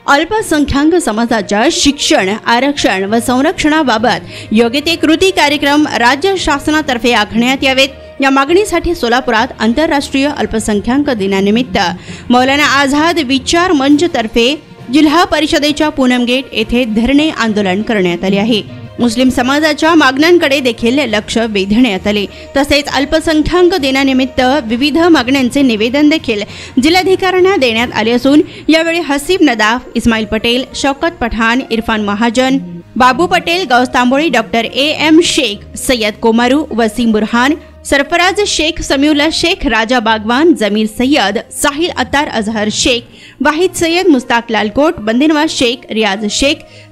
अल्पसंख्याक समाजाच्या शिक्षण, आरक्षण व संरक्षणाबाबत योग्य ते कृती कार्यक्रम राज्य शासनातर्फे आखण्यात यावेत। या मागणीसाठी सोलापुरात आंतरराष्ट्रीय अल्पसंख्याक दिनानिमित्त मौलाना आझाद विचार मंच तर्फे जिल्हा परिषदेच्या पूनम गेट येथे धरणे आंदोलन करण्यात आले आहे। मुस्लिम समाजाच्या मागण्यांकडे देखील लक्ष वेधण्यात आले। तसेच अल्पसंख्याक दिनानिमित्त विविध मागण्यांचे निवेदन देखील जिल्हाधिकाऱ्यांना देण्यात आले असून यावेळी हसीब नदाफ, इस्माईल पटेल, शौकत पठाण, इरफान महाजन, बाबू पटेल, गौस तांबोळी, डॉक्टर AM शेख, सय्यद कोमारू, वसीम बुरहान, सरफराज शेख, समीउल्ला शेख, राजा बागवान, जमीर सय्यद, साहिल अत्तार, अजहर शेख, वाहिद सय्यद, मुस्ताक लालकोट, बंदिनवाज शेख,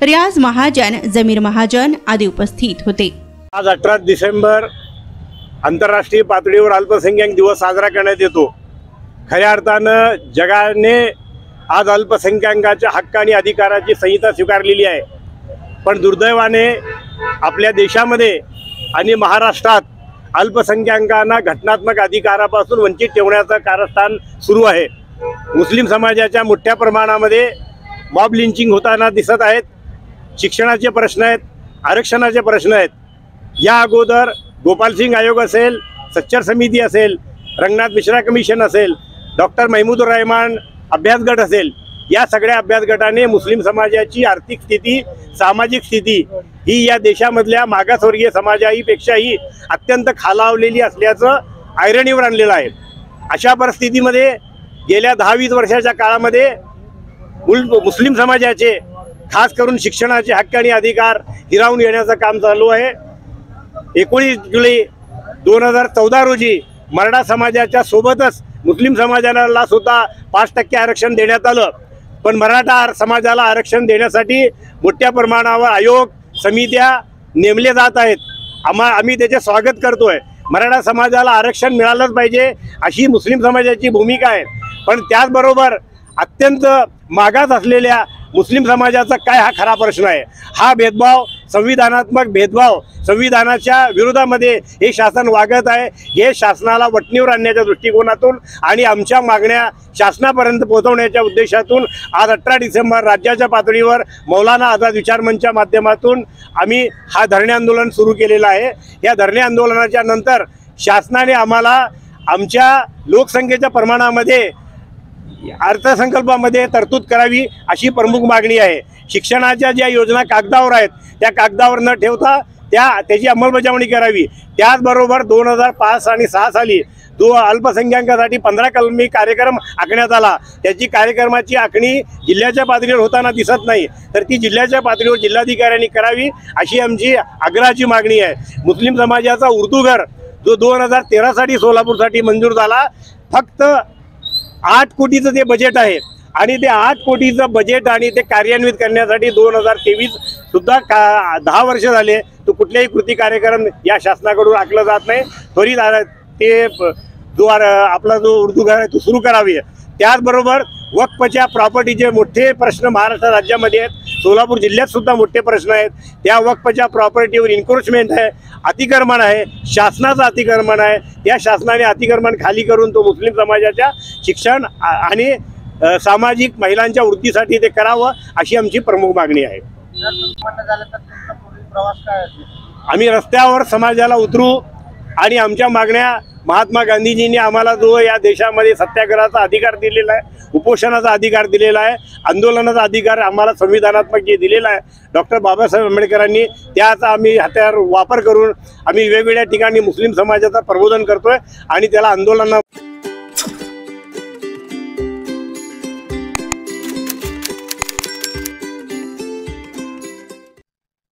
रियाज महाजन, जमीर महाजन आदि उपस्थित होते। आज 18 डिसेंबर आंतरराष्ट्रीय पातळीवर अल्पसंख्याक दिवस साजरा करण्यात येतो। खऱ्या अर्थानं जगाने आज अल्पसंख्याकांच्या हक्क आणि अधिकाराची संहिता स्वीकारलेली आहे, पण दुर्दैवाने आपल्या देशामध्ये आणि महाराष्ट्रात अल्पसंख्याकांना घटनात्मक अधिकारापासून वंचित ठेवण्याचं कारस्थान सुरू आहे। मुस्लिम समाजाच्या मोठ्या प्रमाणामध्ये मॉब लिंचिंग होताना दिसत आहेत। शिक्षणाचे प्रश्न आहेत, आरक्षणाचे प्रश्न आहेत। या अगोदर गोपाल सिंग आयोग असेल, सच्चर समिती असेल, रंगनाथ मिश्रा कमिशन असेल, डॉक्टर महमूदुर रहमान अभ्यास गट असेल, या सगळ्या अभ्यास गटाने मुस्लिम समाजाची आर्थिक स्थिती, सामाजिक स्थिती ही या देशामधल्या मागासवर्गीय समाजापेक्षाही अत्यंत खालावलेली असल्याचं ऐरणीवर आणलेलं आहे। अशा परिस्थितीमध्ये गेल्या 10-20 वर्षाच्या काळामध्ये मुस्लिम समाजाचे खास करून शिक्षणाचे हक्क आणि अधिकार हिरावून घेण्याचं काम चालू आहे। 19 जुलै 2014 रोजी मराठा समाजाच्या सोबतच मुस्लिम समाजाला सुद्धा 5% आरक्षण देण्यात आलं, पण मराठा समाजाला आरक्षण देण्यासाठी मोठ्या प्रमाणावर आयोग, समित्या नेमले जात आहेत। आम्ही त्याचे स्वागत करतोय। मराठा समाजाला आरक्षण मिळालंच पाहिजे अशी मुस्लिम समाजाची भूमिका आहे, पण त्याचबरोबर अत्यंत मागास असलेल्या मुस्लिम समाजाचा काय हा खरा प्रश्न आहे। हा भेदभाव, संविधानात्मक भेदभाव, संविधानाच्या विरोधामध्ये हे शासन वागत आहे। हे शासनाला वटणीवर आणण्याच्या दृष्टिकोनातून आणि आमच्या मागण्या शासनापर्यंत पोहोचवण्याच्या उद्देशातून आज 18 डिसेंबर राज्याच्या पातळीवर मौलाना आझाद विचार मंचच्या माध्यमातून आम्ही हा धरणे आंदोलन सुरू केलेलं आहे। या धरणे आंदोलनाच्या नंतर शासनाने आम्हाला आमच्या लोकसंख्येच्या प्रमाणामध्ये अर्थसंकल्पामध्ये तरतूद करावी अशी प्रमुख मागणी आहे। शिक्षणाच्या ज्या योजना कागदावर आहेत त्या कागदावर न ठेवता त्याची अंमलबजावणी करावी। त्याचबरोबर 2005 आणि 2006 साली अल्पसंख्याकांसाठी 15 कलमी कार्यक्रम आखण्यात आला। त्याची कार्यक्रमाची आखणी जिल्ह्याच्या पातळीवर होताना दिसत नाही, तर ती जिल्ह्याच्या पातळीवर जिल्हाधिकाऱ्यांनी करावी अशी आमची आग्रहाची मागणी आहे। मुस्लिम समाजाचा उर्दू घर जो 2013 साठी सोलापूरसाठी मंजूर झाला, फक्त 8 कोटीचं ते बजेट आहे आणि ते 8 कोटीचं बजेट आणि ते कार्यान्वित करण्यासाठी 2023 सुद्धा 10 वर्ष झाले तो कुठल्याही कृती कार्यक्रम या शासनाकडून आखला जात नाही। त्वरित ते आपला जो उर्दू घर आहे तो सुरू करावी। त्याचबरोबर वक्फच्या प्रॉपर्टीचे मोठे प्रश्न महाराष्ट्र राज्यामध्ये आहेत, सोलापूर जिल्ह्यात सुद्धा मोठे प्रश्न आहेत। त्या वक्फच्या प्रॉपर्टीवर इन्क्रोचमेंट आहे, अतिक्रमण आहे, शासनाचं अतिक्रमण आहे। त्या शासनाने अतिक्रमण खाली करून तो मुस्लिम समाजाच्या शिक्षण आणि सामाजिक महिलांच्या वृत्तीसाठी ते करावं अशी आमची प्रमुख मागणी आहे। आम्ही रस्त्यावर समाजाला उतरू आणि आमच्या मागण्या महात्मा गांधीजींनी आम्हाला जो या देशामध्ये सत्याग्रहाचा अधिकार दिलेला आहे, उपोषणाचा अधिकार दिलेला आहे, आंदोलनाचा अधिकार आम्हाला संविधानात्मक जे दिलेला आहे डॉक्टर बाबासाहेब आंबेडकरांनी, त्याचा आम्ही हत्यार वापर करून आम्ही वेगवेगळ्या ठिकाणी मुस्लिम समाजाचा प्रबोधन करतोय आणि त्याला आंदोलना